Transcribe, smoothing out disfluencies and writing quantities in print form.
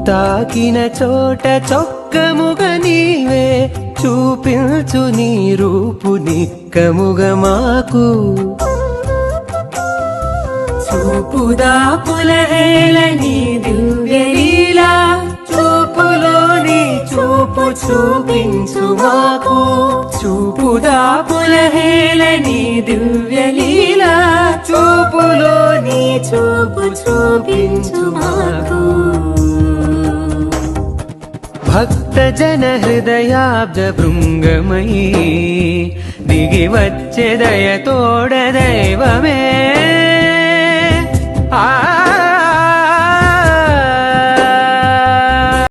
తాకిన చోట చొక్కముగ నీవే చూపించు నీ రూపు నిక్కముగ మాకు చూపుదా పులహేళ నీ దివ్యలీలా చూపులోని చూపు చూపించు మాకు చూపుదా పులహేళ నీ దివ్యలీలా చూపులోని చూపు చూపించు మాకు భక్త జన హృదయాబ్జ భృంగమయీ దిగి వచ్చే దయతోడ దైవమే ఆ